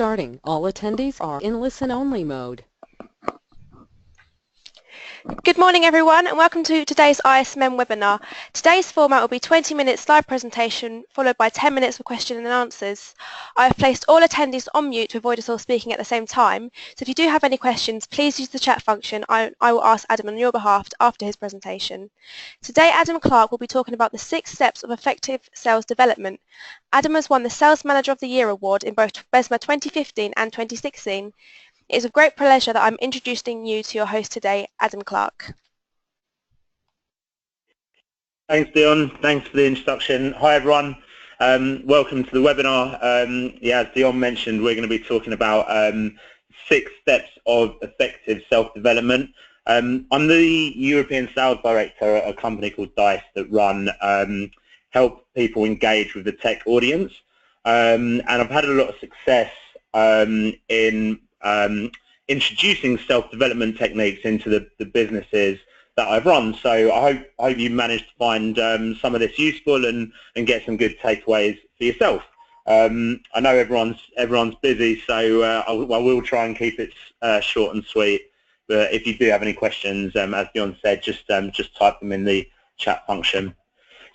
starting. All attendees are in listen-only mode. Good morning everyone and welcome to today's ISMM webinar. Today's format will be 20 minutes live presentation followed by 10 minutes of question and answers. I have placed all attendees on mute to avoid us all speaking at the same time, so if you do have any questions please use the chat function. I will ask Adam on your behalf after his presentation. Today Adam Clark will be talking about the 6 steps of effective sales development. Adam has won the Sales Manager of the Year award in both BESMA 2015 and 2016. It is with great pleasure that I'm introducing you to your host today, Adam Clark. Thanks, Dion. Thanks for the introduction. Hi, everyone. Welcome to the webinar. As Dion mentioned, we're going to be talking about 6 steps of effective self-development. I'm the European Sales Director at a company called DICE that help people engage with the tech audience. And I've had a lot of success in introducing self-development techniques into the businesses that I've run. So I hope you managed to find some of this useful and get some good takeaways for yourself. I know everyone's busy, so I will try and keep it short and sweet. But if you do have any questions, as Dion said, just type them in the chat function.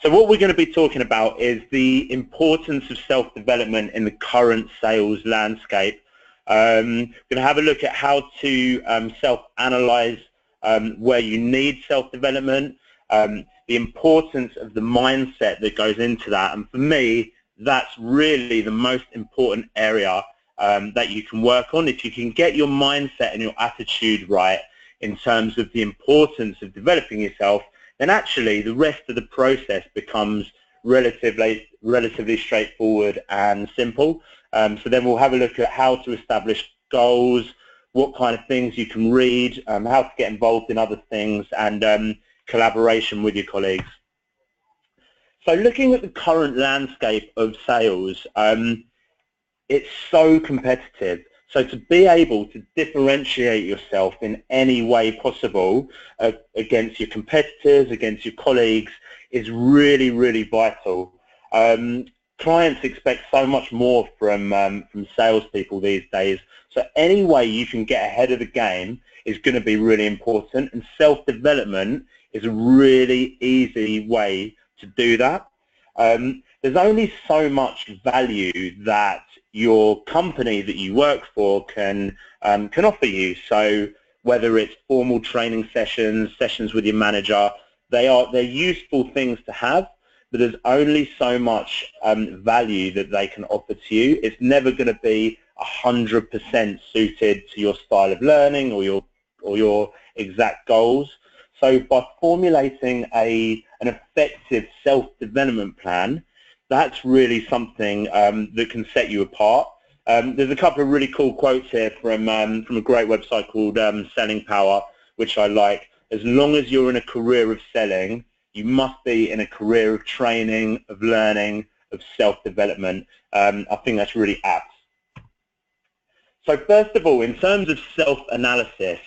So what we're going to be talking about is the importance of self-development in the current sales landscape. We're going to have a look at how to self-analyze where you need self-development, the importance of the mindset that goes into that, and for me, that's really the most important area that you can work on. If you can get your mindset and your attitude right in terms of the importance of developing yourself, then actually the rest of the process becomes relatively straightforward and simple. So then we'll have a look at how to establish goals, what kind of things you can read, how to get involved in other things, and collaboration with your colleagues. So looking at the current landscape of sales, it's so competitive. So to be able to differentiate yourself in any way possible against your competitors, against your colleagues, is really, really vital. Clients expect so much more from salespeople these days, so any way you can get ahead of the game is going to be really important, and self-development is a really easy way to do that. There's only so much value that your company that you work for can offer you. So whether it's formal training sessions with your manager, they're useful things to have, but there's only so much value that they can offer to you. It's never going to be 100% suited to your style of learning or your exact goals. So by formulating an effective self-development plan, that's really something that can set you apart. There's a couple of really cool quotes here from a great website called Selling Power, which I like. As long as you're in a career of selling, you must be in a career of training, of learning, of self-development. I think that's really apt. So first of all, in terms of self-analysis,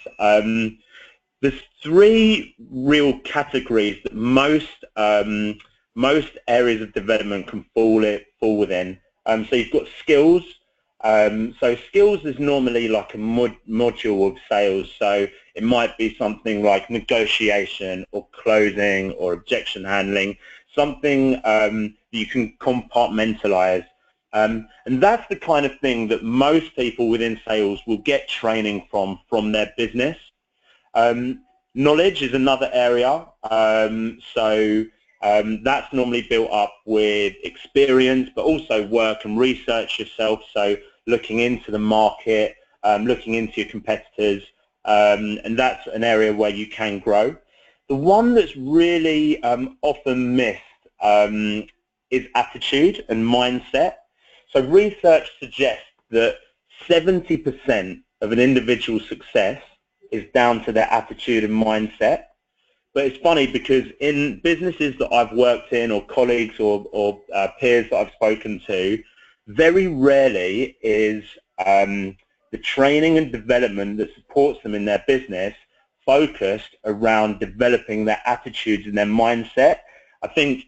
there's 3 real categories that most areas of development can fall within. So you've got skills. So skills is normally like a module of sales. So it might be something like negotiation or closing or objection handling, something you can compartmentalize. And that's the kind of thing that most people within sales will get training from their business. Knowledge is another area. That's normally built up with experience, but also work and research yourself. So looking into the market, looking into your competitors, and that's an area where you can grow. The one that's really often missed is attitude and mindset. So research suggests that 70% of an individual's success is down to their attitude and mindset. But it's funny because in businesses that I've worked in, or colleagues or peers that I've spoken to, very rarely is the training and development that supports them in their business focused around developing their attitudes and their mindset. I think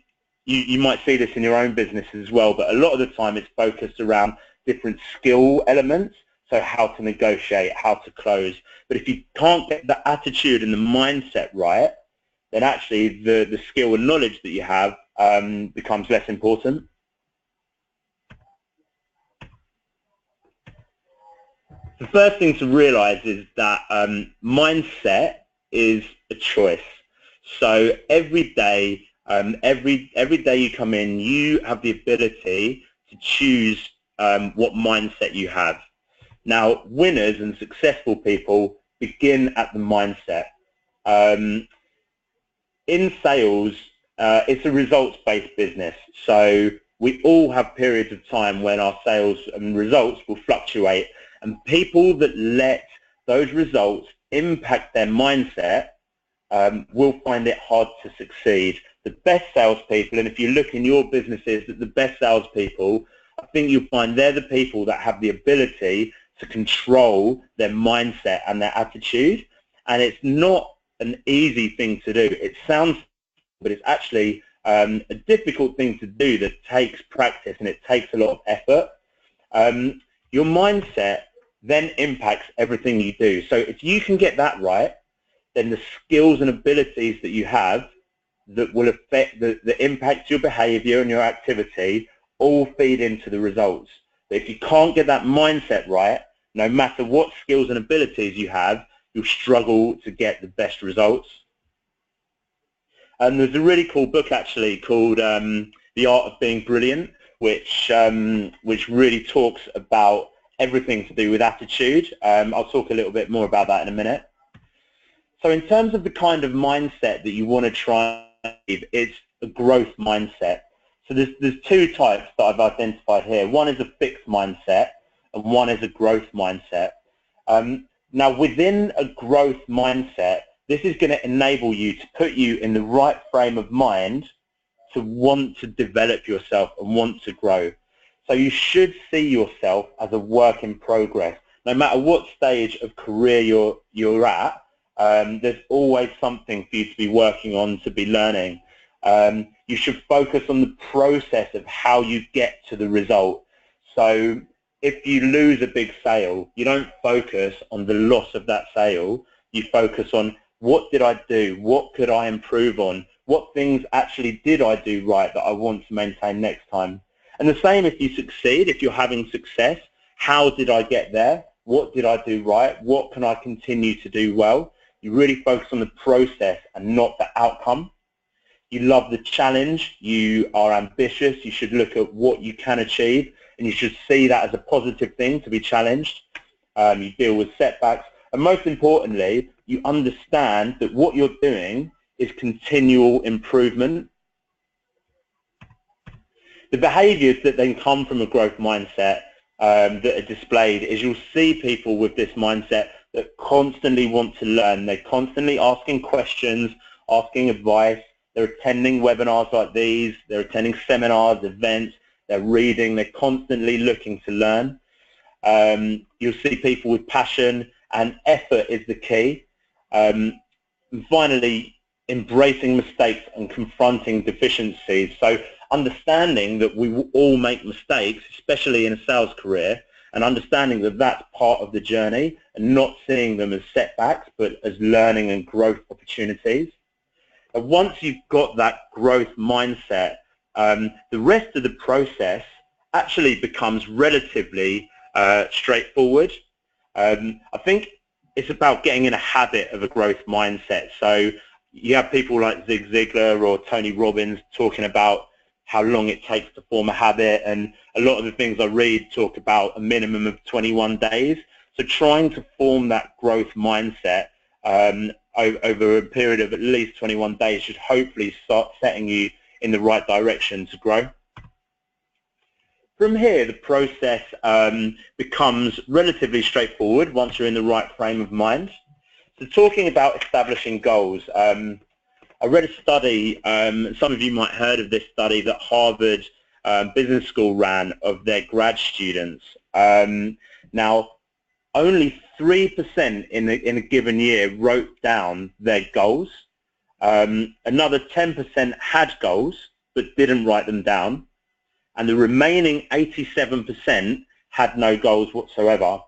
you might see this in your own business as well, but a lot of the time it's focused around different skill elements, so how to negotiate, how to close. But if you can't get the attitude and the mindset right, then actually the skill and knowledge that you have becomes less important. The first thing to realize is that mindset is a choice. So every day you come in, you have the ability to choose what mindset you have. Now, winners and successful people begin at the mindset. In sales, it's a results-based business, so we all have periods of time when our sales and results will fluctuate, and people that let those results impact their mindset will find it hard to succeed. The best salespeople, and if you look in your businesses at the best salespeople, I think you'll find they're the people that have the ability to control their mindset and their attitude. And it's not an easy thing to do. It sounds, but it's actually a difficult thing to do that takes practice and it takes a lot of effort. Your mindset then impacts everything you do. So if you can get that right, then the skills and abilities that you have that will affect, that impact your behavior and your activity all feed into the results. But if you can't get that mindset right, no matter what skills and abilities you have, you'll struggle to get the best results. And there's a really cool book actually called The Art of Being Brilliant, which really talks about everything to do with attitude. I'll talk a little bit more about that in a minute. So in terms of the kind of mindset that you want to try, it's a growth mindset. So there's two types that I've identified here. One is a fixed mindset and one is a growth mindset. Now within a growth mindset, this is going to enable you to put you in the right frame of mind to want to develop yourself and want to grow. So you should see yourself as a work in progress. No matter what stage of career you're at, there's always something for you to be working on, to be learning. You should focus on the process of how you get to the result. So if you lose a big sale, you don't focus on the loss of that sale. You focus on what did I do? What could I improve on? What things actually did I do right that I want to maintain next time? And the same if you succeed, if you're having success, how did I get there? What did I do right? What can I continue to do well? You really focus on the process and not the outcome. You love the challenge. You are ambitious. You should look at what you can achieve, and you should see that as a positive thing to be challenged. You deal with setbacks. And most importantly, you understand that what you're doing is continual improvement. The behaviors that then come from a growth mindset that are displayed is you'll see people with this mindset that constantly want to learn. They're constantly asking questions, asking advice. They're attending webinars like these. They're attending seminars, events. They're reading. They're constantly looking to learn. You'll see people with passion, and effort is the key. And finally, embracing mistakes and confronting deficiencies. So understanding that we will all make mistakes, especially in a sales career, and understanding that that's part of the journey and not seeing them as setbacks but as learning and growth opportunities. And once you've got that growth mindset, the rest of the process actually becomes relatively straightforward. I think it's about getting in a habit of a growth mindset. So you have people like Zig Ziglar or Tony Robbins talking about how long it takes to form a habit, and a lot of the things I read talk about a minimum of 21 days. So trying to form that growth mindset over a period of at least 21 days should hopefully start setting you in the right direction to grow. From here, the process becomes relatively straightforward once you're in the right frame of mind. So talking about establishing goals, I read a study, some of you might have heard of this study that Harvard Business School ran of their grad students. Now, only 3% in a given year wrote down their goals. Another 10% had goals but didn't write them down. And the remaining 87% had no goals whatsoever.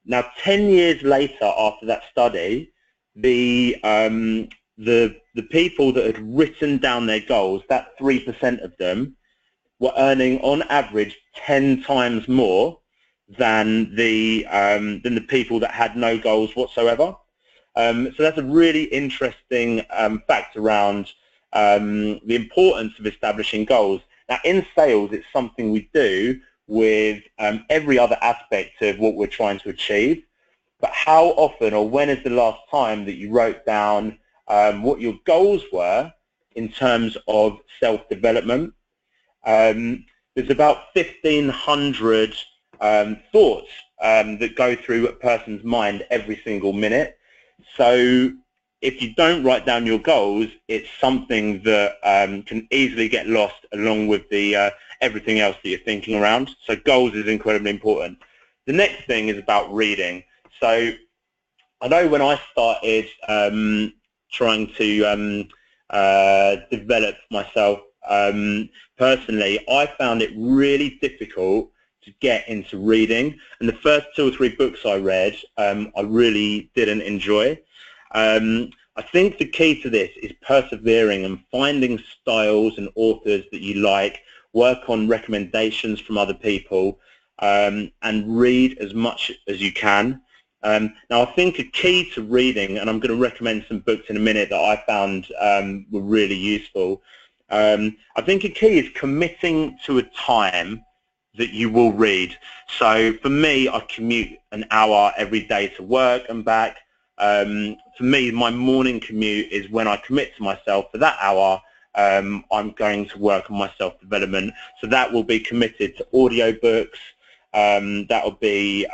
Now, 10 years later after that study, the people that had written down their goals, that 3% of them, were earning on average 10 times more than the people that had no goals whatsoever. So that's a really interesting fact around the importance of establishing goals. Now, in sales, it's something we do with every other aspect of what we're trying to achieve. But how often, or when is the last time that you wrote down what your goals were in terms of self-development? There's about 1,500 thoughts that go through a person's mind every single minute. So if you don't write down your goals, it's something that can easily get lost along with the everything else that you're thinking around. So goals is incredibly important. The next thing is about reading. So I know when I started trying to develop myself personally, I found it really difficult to get into reading, and the first 2 or 3 books I read I really didn't enjoy. I think the key to this is persevering and finding styles and authors that you like, work on recommendations from other people, and read as much as you can. Now, I think a key to reading, and I'm going to recommend some books in a minute that I found were really useful. I think a key is committing to a time that you will read. So for me, I commute an hour every day to work and back. For me, my morning commute is when I commit to myself for that hour. I'm going to work on my self-development. So that will be committed to audiobooks. That will be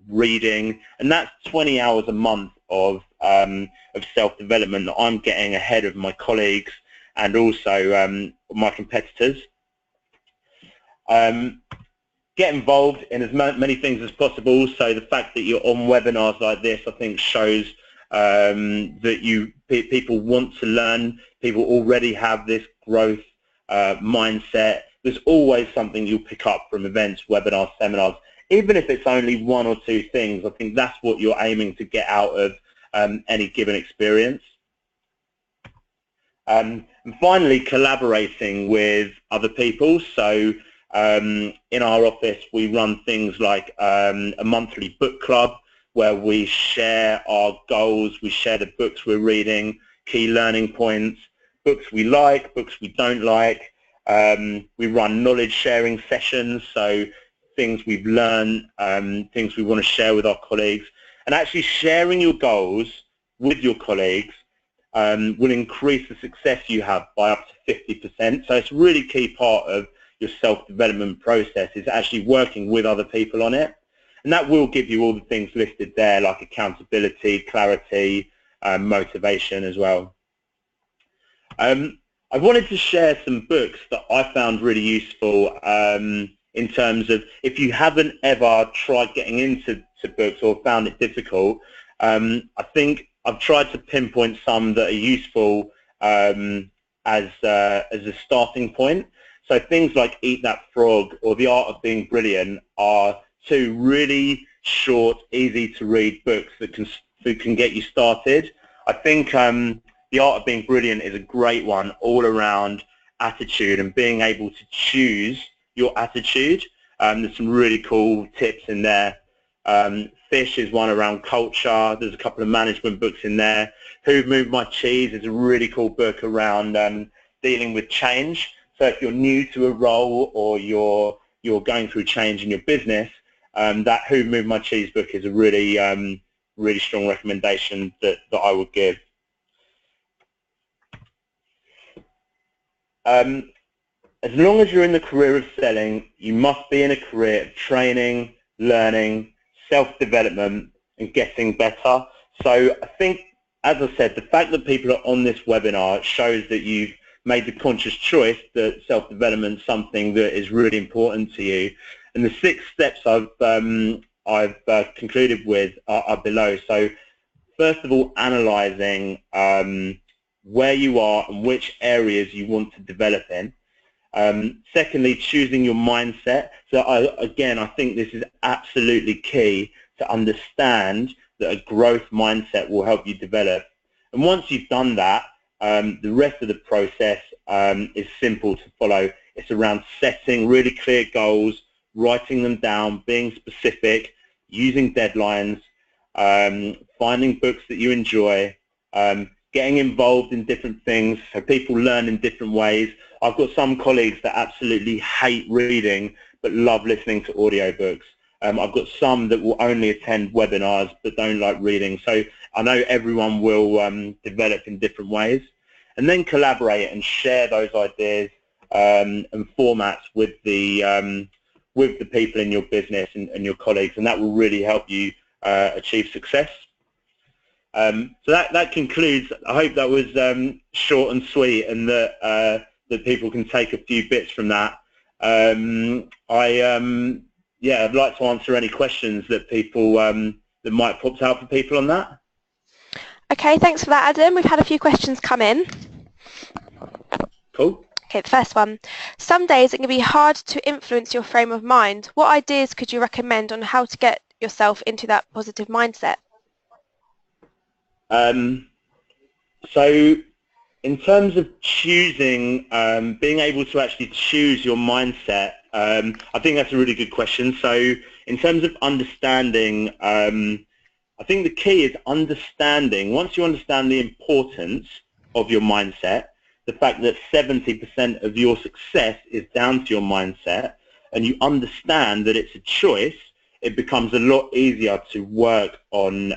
reading, and that's 20 hours a month of self-development that I'm getting ahead of my colleagues and also my competitors. Get involved in as many things as possible. So the fact that you're on webinars like this, I think, shows that people want to learn. People already have this growth mindset. There's always something you'll pick up from events, webinars, seminars. Even if it's only 1 or 2 things, I think that's what you're aiming to get out of any given experience. And finally, collaborating with other people. So in our office, we run things like a monthly book club where we share our goals, we share the books we're reading, key learning points, books we like, books we don't like. We run knowledge sharing sessions, so things we've learned, things we want to share with our colleagues. And actually sharing your goals with your colleagues will increase the success you have by up to 50%. So it's a really key part of your self-development process is actually working with other people on it. And that will give you all the things listed there, like accountability, clarity, motivation as well. I wanted to share some books that I found really useful in terms of if you haven't ever tried getting into books or found it difficult. I think I've tried to pinpoint some that are useful as a starting point. So things like Eat That Frog or The Art of Being Brilliant are 2 really short, easy to read books that can get you started. I think The Art of Being Brilliant is a great one all around attitude and being able to choose your attitude. There's some really cool tips in there. Fish is one around culture. There's a couple of management books in there. Who Moved My Cheese is a really cool book around dealing with change. So if you're new to a role or you're going through change in your business, that Who Moved My Cheese book is a really really strong recommendation that I would give. As long as you're in the career of selling, you must be in a career of training, learning, self-development, and getting better. So I think, as I said, the fact that people are on this webinar shows that you've made the conscious choice that self-development is something that is really important to you. And the 6 steps I've concluded with are below. So first of all, analysing where you are and which areas you want to develop in. Secondly, choosing your mindset. So again, I think this is absolutely key to understand that a growth mindset will help you develop. And once you've done that, the rest of the process is simple to follow. It's around setting really clear goals, writing them down, being specific, using deadlines, finding books that you enjoy, getting involved in different things so people learn in different ways. I've got some colleagues that absolutely hate reading but love listening to audiobooks. I've got some that will only attend webinars but don't like reading. So I know everyone will develop in different ways. And then collaborate and share those ideas and formats with the people in your business and your colleagues, and that will really help you achieve success. So that concludes. I hope that was short and sweet, and that people can take a few bits from that. Yeah, I'd like to answer any questions that people that might pop out for people on that. Okay, thanks for that, Adam. We've had a few questions come in. Cool. Okay, the first one. Some days it can be hard to influence your frame of mind. What ideas could you recommend on how to get yourself into that positive mindset? So in terms of choosing, being able to actually choose your mindset, I think that's a really good question. So in terms of understanding, I think the key is understanding, once you understand the importance of your mindset, the fact that 70% of your success is down to your mindset, and you understand that it's a choice, it becomes a lot easier to work on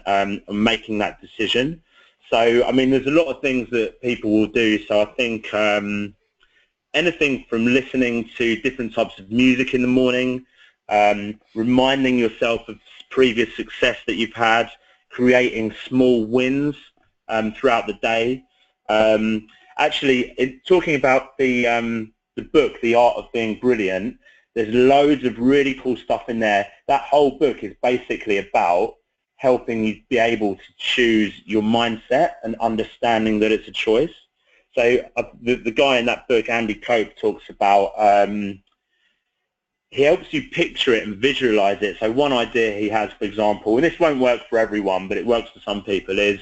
making that decision. So, I mean, there's a lot of things that people will do. So I think anything from listening to different types of music in the morning, reminding yourself of previous success that you've had, creating small wins throughout the day. Actually, talking about the book, The Art of Being Brilliant, there's loads of really cool stuff in there. That whole book is basically about helping you be able to choose your mindset and understanding that it's a choice. So the guy in that book, Andy Cope, talks about, he helps you picture it and visualize it. So one idea he has, for example, and this won't work for everyone, but it works for some people, is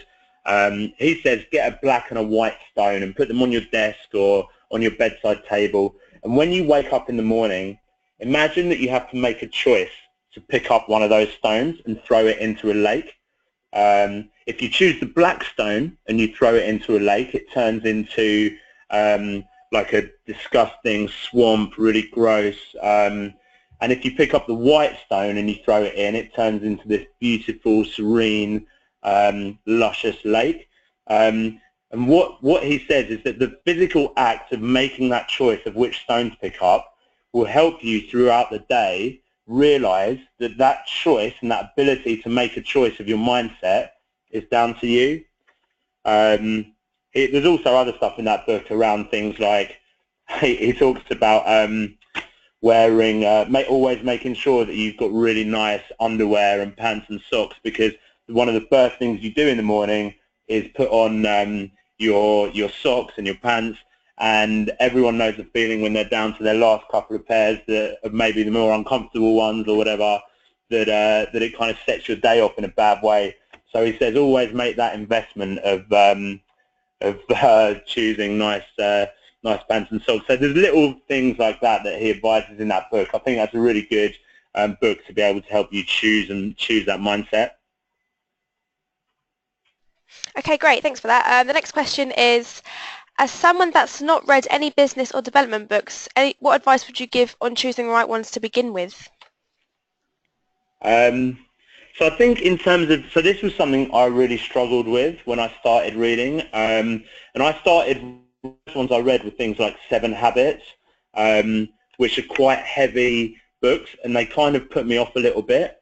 he says get a black and a white stone and put them on your desk or on your bedside table. And when you wake up in the morning, imagine that you have to make a choice to pick up one of those stones and throw it into a lake. If you choose the black stone and you throw it into a lake, it turns into like a disgusting swamp, really gross. And if you pick up the white stone and you throw it in, it turns into this beautiful, serene, luscious lake. And what he says is that the physical act of making that choice of which stone to pick up will help you throughout the day realize that that choice and that ability to make a choice of your mindset is down to you. There's also other stuff in that book around things like, he talks about wearing, always making sure that you've got really nice underwear and pants and socks, because one of the first things you do in the morning is put on your socks and your pants, and everyone knows the feeling when they're down to their last couple of pairs that are maybe the more uncomfortable ones or whatever, that it kind of sets your day off in a bad way. So he says always make that investment of choosing nice pants and socks. So there's little things like that that he advises in that book. I think that's a really good book to be able to help you choose that mindset. Okay, great. Thanks for that. The next question is, as someone that's not read any business or development books, what advice would you give on choosing the right ones to begin with? So I think in terms of, so this was something I really struggled with when I started reading, and I started, the first ones I read were things like 7 Habits, which are quite heavy books, and they kind of put me off a little bit.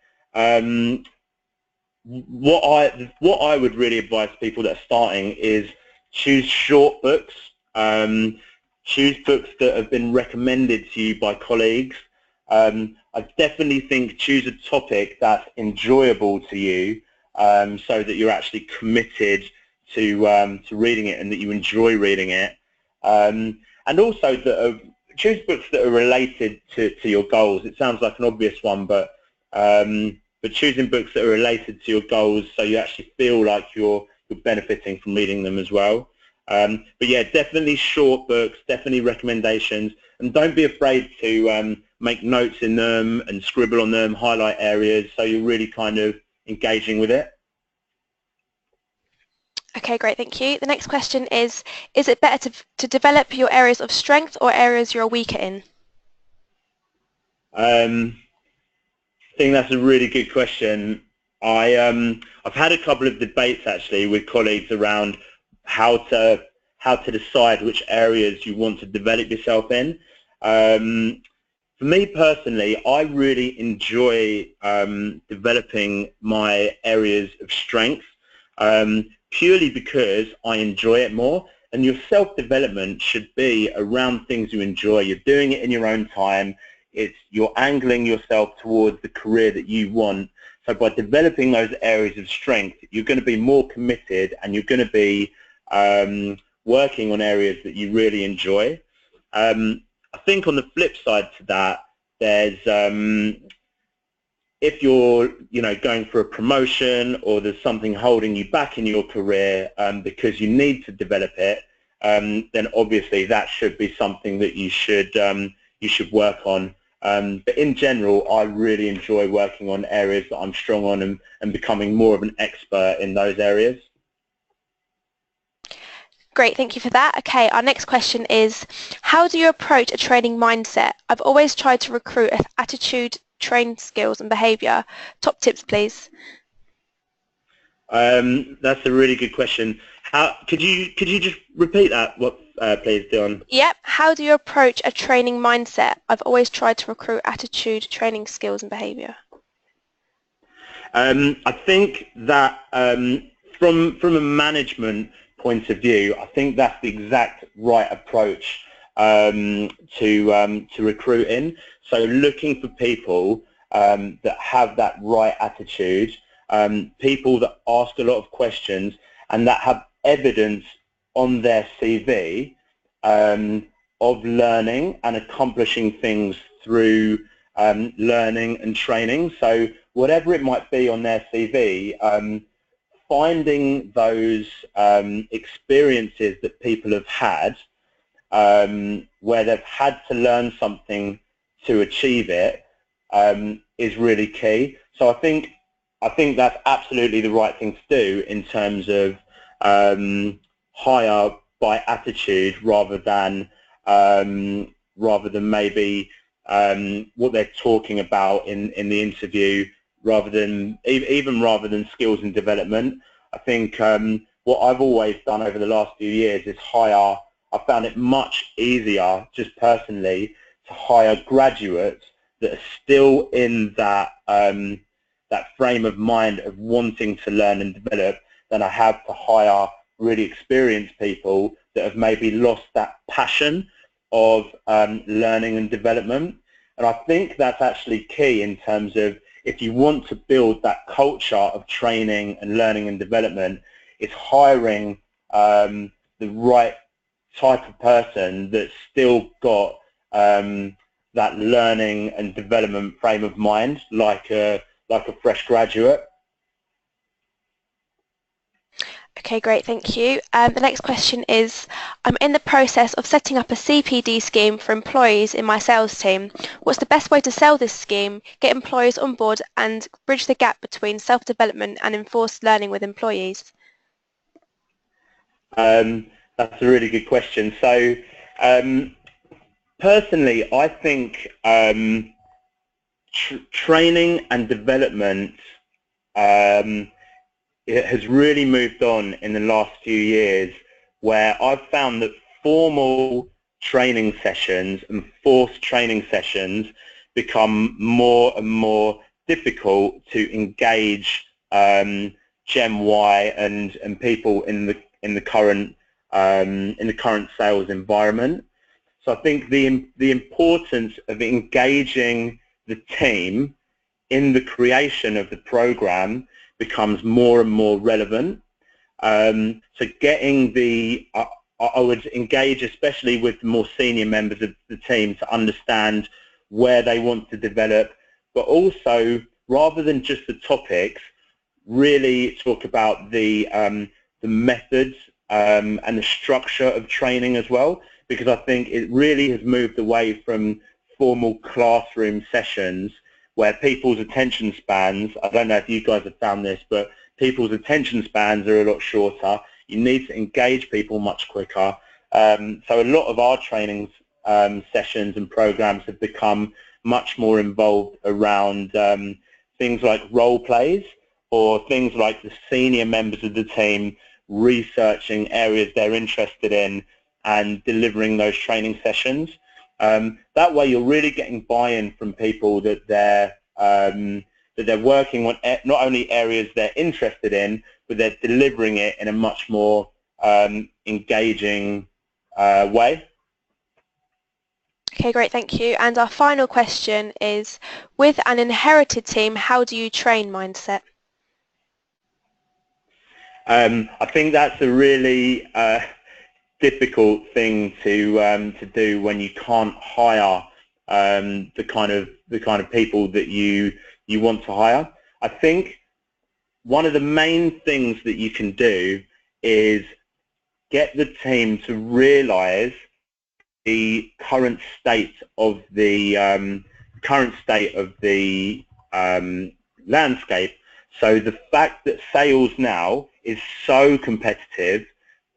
What I would really advise people that are starting is choose short books, choose books that have been recommended to you by colleagues. I definitely think choose a topic that's enjoyable to you, so that you're actually committed to reading it and that you enjoy reading it, and also that books that are related to your goals. It sounds like an obvious one, but choosing books that are related to your goals so you actually feel like you're benefiting from reading them as well. But yeah, definitely short books, definitely recommendations, and don't be afraid to make notes in them and scribble on them, highlight areas, so you're really kind of engaging with it. Okay, great, thank you. The next question is it better to develop your areas of strength or areas you're weaker in? I think that's a really good question. I've had a couple of debates actually with colleagues around how to decide which areas you want to develop yourself in. For me personally, I really enjoy developing my areas of strength purely because I enjoy it more. And your self-development should be around things you enjoy. You're doing it in your own time. You're angling yourself towards the career that you want. So by developing those areas of strength, you're going to be more committed and you're going to be working on areas that you really enjoy. I think on the flip side to that, there's if you're going for a promotion or there's something holding you back in your career because you need to develop it, then obviously that should be something that you should work on. But in general, I really enjoy working on areas that I'm strong on and becoming more of an expert in those areas. Great, thank you for that. Okay, our next question is, how do you approach a training mindset? I've always tried to recruit attitude, train skills and behaviour. Top tips, please. That's a really good question. Could you just repeat that, please, Dion? Yep. How do you approach a training mindset? I've always tried to recruit attitude, training skills and behaviour. I think that from a management point of view, I think that's the exact right approach to recruiting. So looking for people that have that right attitude, people that ask a lot of questions and that have evidence on their CV of learning and accomplishing things through learning and training. So whatever it might be on their CV, finding those experiences that people have had where they've had to learn something to achieve it is really key. So I think that's absolutely the right thing to do in terms of hire by attitude rather than maybe what they're talking about in the interview, rather than skills and development. I think what I've always done over the last few years is hire. I found it much easier, just personally, to hire graduates that are still in that that frame of mind of wanting to learn and develop than I have to hire really experienced people that have maybe lost that passion of learning and development. And I think that's actually key in terms of, if you want to build that culture of training and learning and development, it's hiring the right type of person that's still got that learning and development frame of mind, like a fresh graduate. Okay, great, thank you. The next question is, I'm in the process of setting up a CPD scheme for employees in my sales team. What's the best way to sell this scheme, get employees on board and bridge the gap between self-development and enforced learning with employees? That's a really good question. So personally, I think training and development it has really moved on in the last few years, where I've found that formal training sessions and forced training sessions become more and more difficult to engage Gen Y and people in the current sales environment. So I think the importance of engaging the team in the creation of the program becomes more and more relevant. So getting the I would engage especially with the more senior members of the team to understand where they want to develop, but also rather than just the topics, really talk about the methods and the structure of training as well, because I think it really has moved away from formal classroom sessions where people's attention spans, I don't know if you guys have found this, but people's attention spans are a lot shorter. You need to engage people much quicker. So a lot of our trainings sessions and programs have become much more involved around things like role plays, or things like the senior members of the team researching areas they're interested in and delivering those training sessions. That way you're really getting buy-in from people that they're working on not only areas they're interested in, but they're delivering it in a much more engaging way. Okay, great, thank you. And our final question is, with an inherited team, how do you train mindset? I think that's a really difficult thing to do when you can't hire the kind of people that you want to hire. I think one of the main things that you can do is get the team to realise the current state of the landscape. So the fact that sales now is so competitive,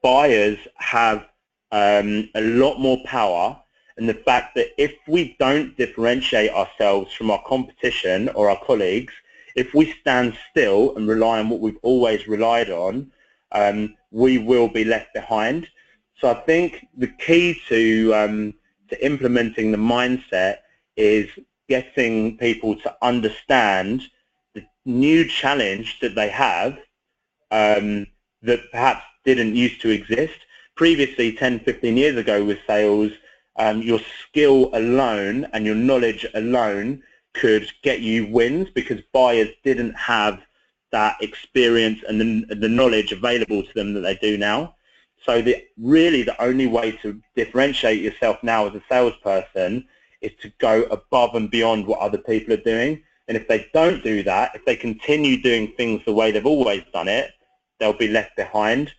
buyers have a lot more power, and the fact that if we don't differentiate ourselves from our competition or our colleagues, if we stand still and rely on what we've always relied on, we will be left behind. So I think the key to implementing the mindset is getting people to understand the new challenge that they have that perhaps didn't used to exist. Previously, 10, 15 years ago with sales, your skill alone and your knowledge alone could get you wins because buyers didn't have that experience and the knowledge available to them that they do now. So really the only way to differentiate yourself now as a salesperson is to go above and beyond what other people are doing. And if they don't do that, if they continue doing things the way they've always done it, they'll be left behind.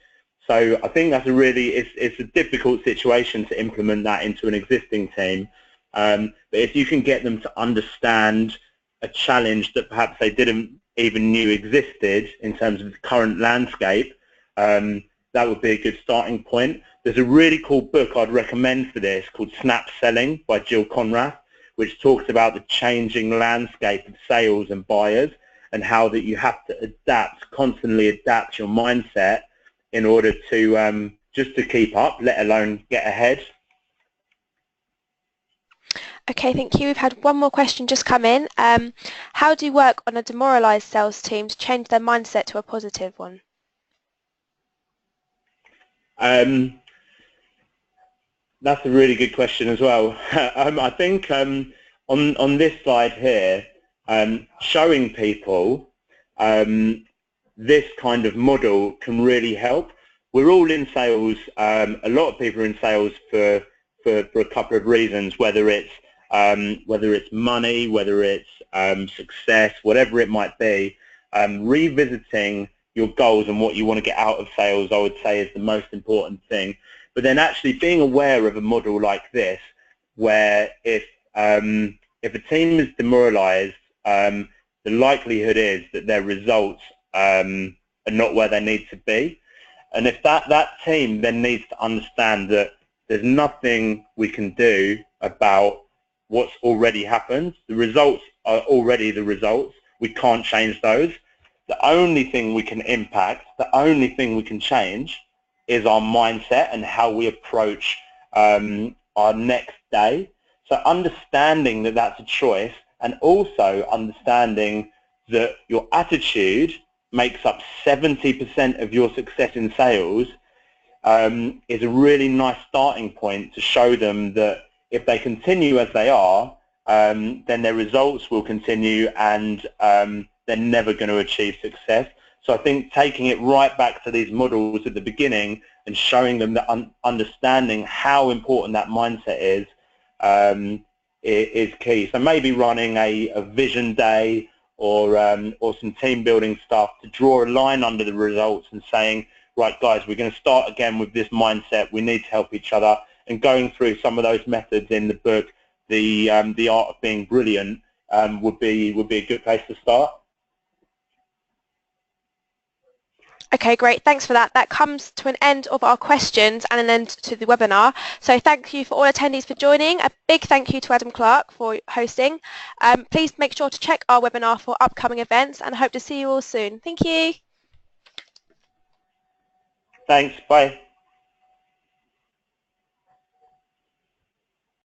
So I think that's it's a difficult situation to implement that into an existing team. But if you can get them to understand a challenge that perhaps they didn't even knew existed in terms of the current landscape, that would be a good starting point. There's a really cool book I'd recommend for this called Snap Selling by Jill Conrath, which talks about the changing landscape of sales and buyers and how that you have to constantly adapt your mindset in order to just to keep up, let alone get ahead. Okay, thank you. We've had one more question just come in. How do you work on a demoralised sales team to change their mindset to a positive one? That's a really good question as well. I think on this slide here, showing people this kind of model can really help. We're all in sales. A lot of people are in sales for a couple of reasons, whether it's money, whether it's success, whatever it might be. Revisiting your goals and what you want to get out of sales, I would say, is the most important thing. But then actually being aware of a model like this, where if a team is demoralised, the likelihood is that their results are not where they need to be. And if that team then needs to understand that there's nothing we can do about what's already happened. The results are already the results. We can't change those. The only thing we can impact, the only thing we can change is our mindset and how we approach our next day. So understanding that that's a choice, and also understanding that your attitude makes up 70% of your success in sales is a really nice starting point to show them that if they continue as they are, then their results will continue, and they're never going to achieve success. So I think taking it right back to these models at the beginning and showing them that understanding how important that mindset is key. So maybe running a vision day or some team building stuff to draw a line under the results and saying, right guys, we're going to start again with this mindset, we need to help each other, and going through some of those methods in the book, the art of being brilliant, would be a good place to start. Okay, great. Thanks for that. That comes to an end of our questions and an end to the webinar. So thank you for all attendees for joining. A big thank you to Adam Clark for hosting. Please make sure to check our webinar for upcoming events and hope to see you all soon. Thank you. Thanks. Bye.